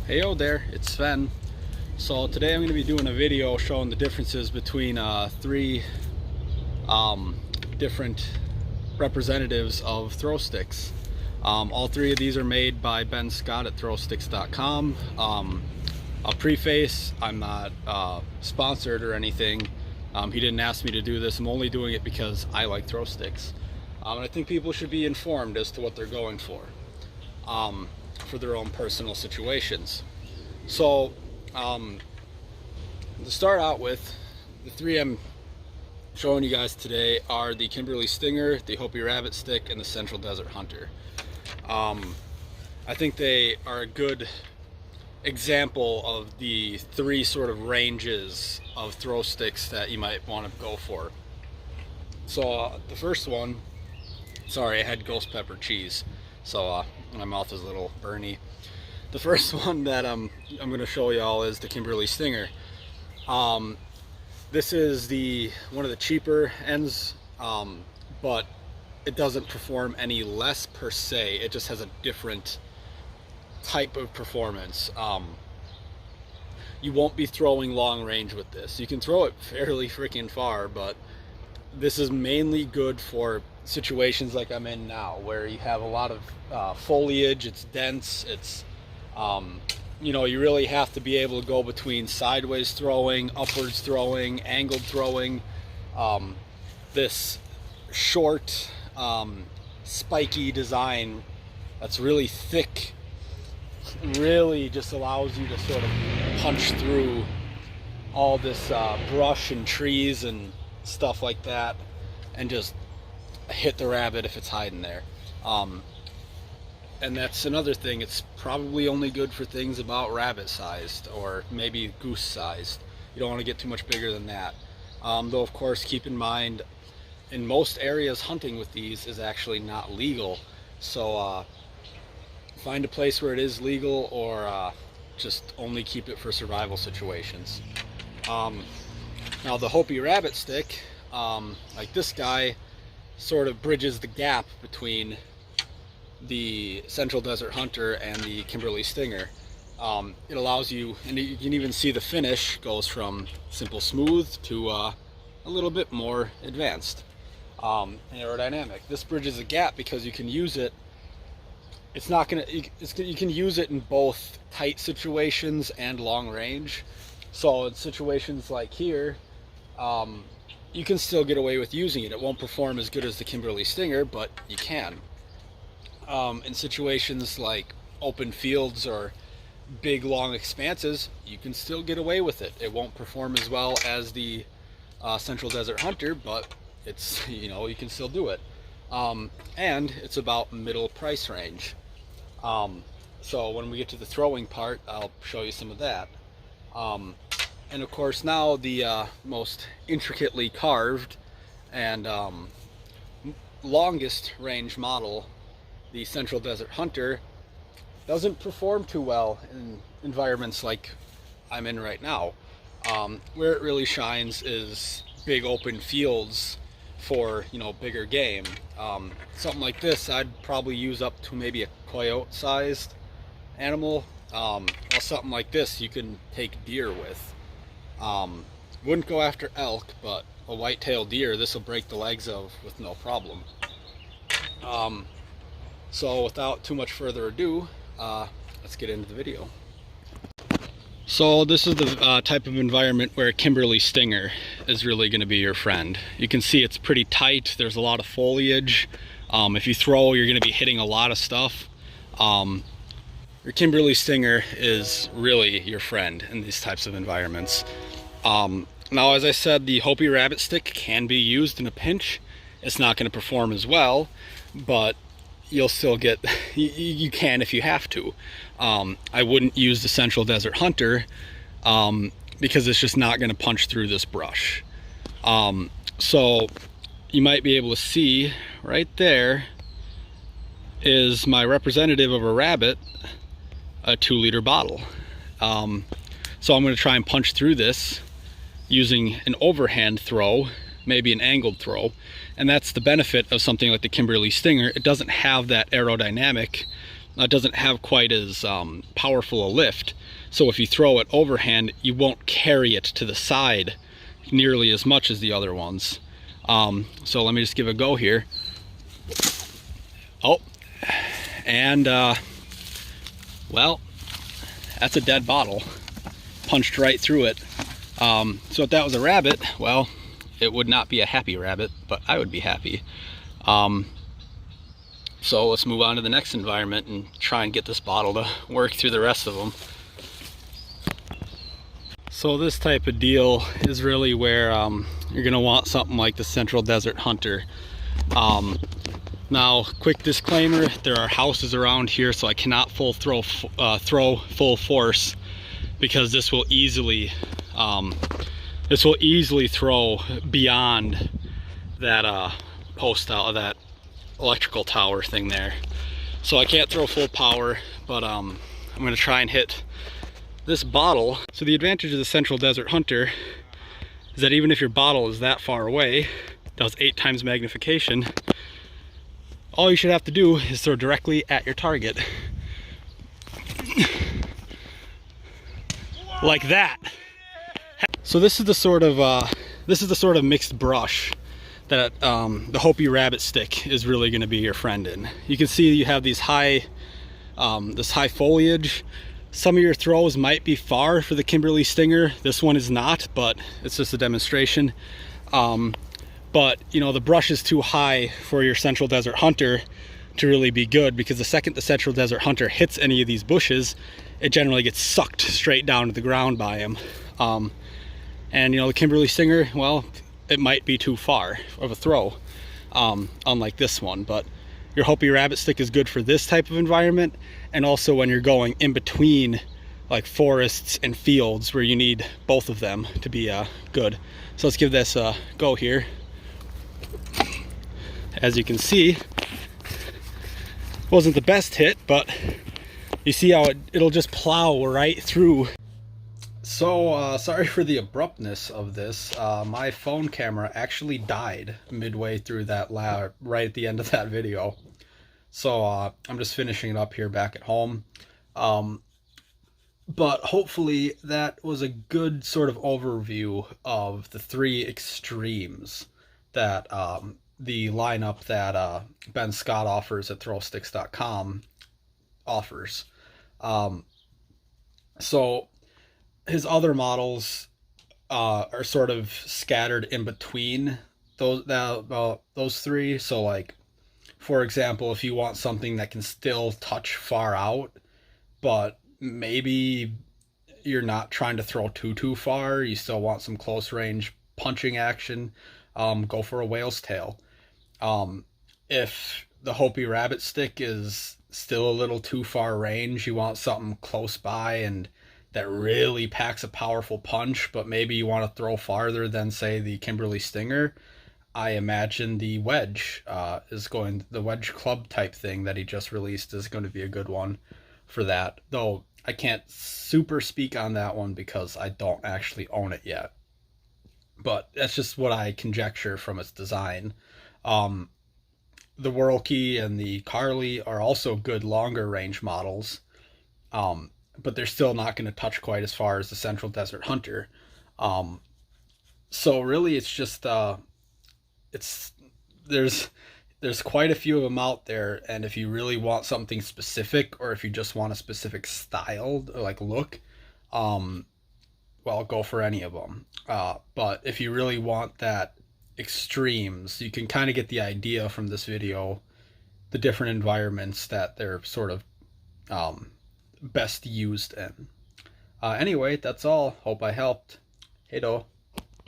Heyo there, it's Sven. So today I'm going to be doing a video showing the differences between three different representatives of throw sticks. All three of these are made by Ben Scott at throwsticks.com. A preface, I'm not sponsored or anything. He didn't ask me to do this. I'm only doing it because I like throw sticks. And I think people should be informed as to what they're going for their own personal situations. So to start out with, the three I'm showing you guys today are the Kimberley Stinger, the Hopi Rabbit Stick, and the Central Desert Hunter. I think they are a good example of the three sort of ranges of throw sticks that you might want to go for. So the first one, sorry, I had ghost pepper cheese, so my mouth is a little burny. The first one that I'm going to show y'all is the Kimberley Stinger. This is one of the cheaper ends, but it doesn't perform any less per se. It just has a different type of performance. You won't be throwing long range with this. You can throw it fairly freaking far, but this is mainly good for situations like I'm in now, where you have a lot of foliage, it's dense, it's you know, you really have to be able to go between sideways throwing, upwards throwing, angled throwing. This short, spiky design that's really thick really just allows you to sort of punch through all this brush and trees and stuff like that and just hit the rabbit if it's hiding there. And that's another thing, it's probably only good for things about rabbit sized or maybe goose sized. You don't want to get too much bigger than that. Though of course keep in mind, in most areas hunting with these is actually not legal, so find a place where it is legal, or just only keep it for survival situations. Now the Hopi Rabbit Stick, like this guy, sort of bridges the gap between the Central Desert Hunter and the Kimberley Stinger. It allows you, and you can even see the finish goes from simple smooth to a little bit more advanced, aerodynamic. This bridges the gap because you can use it. It's not gonna. You can use it in both tight situations and long range. So in situations like here, you can still get away with using it. It won't perform as good as the Kimberley Stinger, but you can. In situations like open fields or big long expanses, you can still get away with it. It won't perform as well as the Central Desert Hunter, but it's, you know, you can still do it. And it's about middle price range. So when we get to the throwing part, I'll show you some of that. And of course now the most intricately carved and longest range model, the Central Desert Hunter, doesn't perform too well in environments like I'm in right now. Where it really shines is big open fields for, you know, bigger game. Something like this I'd probably use up to maybe a coyote sized animal. Well, something like this you can take deer with. Wouldn't go after elk, but a white-tailed deer this will break the legs of with no problem. So without too much further ado, let's get into the video. So this is the type of environment where Kimberley Stinger is really going to be your friend. You can see it's pretty tight, there's a lot of foliage. If you throw, you're going to be hitting a lot of stuff. Your Kimberley Stinger is really your friend in these types of environments. Now, as I said, the Hopi Rabbit Stick can be used in a pinch. It's not going to perform as well, but you'll still get, you can if you have to. I wouldn't use the Central Desert Hunter because it's just not going to punch through this brush. So you might be able to see right there is my representative of a rabbit, a 2-liter bottle. So I'm going to try and punch through this using an overhand throw, maybe an angled throw, and that's the benefit of something like the Kimberley Stinger. It doesn't have that aerodynamic doesn't have quite as powerful a lift. So if you throw it overhand, you won't carry it to the side nearly as much as the other ones. So let me just give a go here. Oh, and well, that's a dead bottle. Punched right through it. So if that was a rabbit, well, it would not be a happy rabbit, but I would be happy. So let's move on to the next environment and try and get this bottle to work through the rest of them. So this type of deal is really where you're gonna want something like the Central Desert Hunter. Now, quick disclaimer, there are houses around here, so I cannot throw full force, because this will easily throw beyond that post out of that electrical tower thing there. So I can't throw full power, but I'm gonna try and hit this bottle. So the advantage of the Central Desert Hunter is that even if your bottle is that far away, does 8 times magnification, all you should have to do is throw directly at your target. Like that. So this is the sort of mixed brush that the Hopi rabbit stick is really going to be your friend in. You can see you have these this high foliage. Some of your throws might be far for the Kimberley Stinger. This one is not, but it's just a demonstration. But you know, the brush is too high for your Central Desert Hunter to really be good, because the second the Central Desert Hunter hits any of these bushes, it generally gets sucked straight down to the ground by him. And you know, the Kimberley Stinger, well, it might be too far of a throw, unlike this one. But your Hopi rabbit stick is good for this type of environment, and also when you're going in between like forests and fields where you need both of them to be good. So let's give this a go here. As you can see, wasn't the best hit, but you see how it'll just plow right through. So sorry for the abruptness of this. My phone camera actually died midway through that right at the end of that video. So I'm just finishing it up here back at home. But hopefully that was a good sort of overview of the 3 extremes that the lineup that Ben Scott offers at throwsticks.com offers. So his other models are sort of scattered in between those 3. So like, for example, if you want something that can still touch far out, but maybe you're not trying to throw too far, you still want some close range punching action, go for a whale's tail. If the Hopi rabbit stick is still a little too far range, you want something close by and that really packs a powerful punch, but maybe you want to throw farther than, say, the Kimberley Stinger, I imagine the wedge the wedge club type thing that he just released is going to be a good one for that. Though I can't super speak on that one because I don't actually own it yet. But that's just what I conjecture from its design. The Whirlkey and the Carly are also good longer range models, but they're still not going to touch quite as far as the Central Desert Hunter. So really, it's just there's quite a few of them out there, and if you really want something specific, or if you just want a specific style or like look, well, go for any of them. But if you really want that extremes, you can kind of get the idea from this video, the different environments that they're sort of best used in. Anyway, that's all. Hope I helped. Hey do.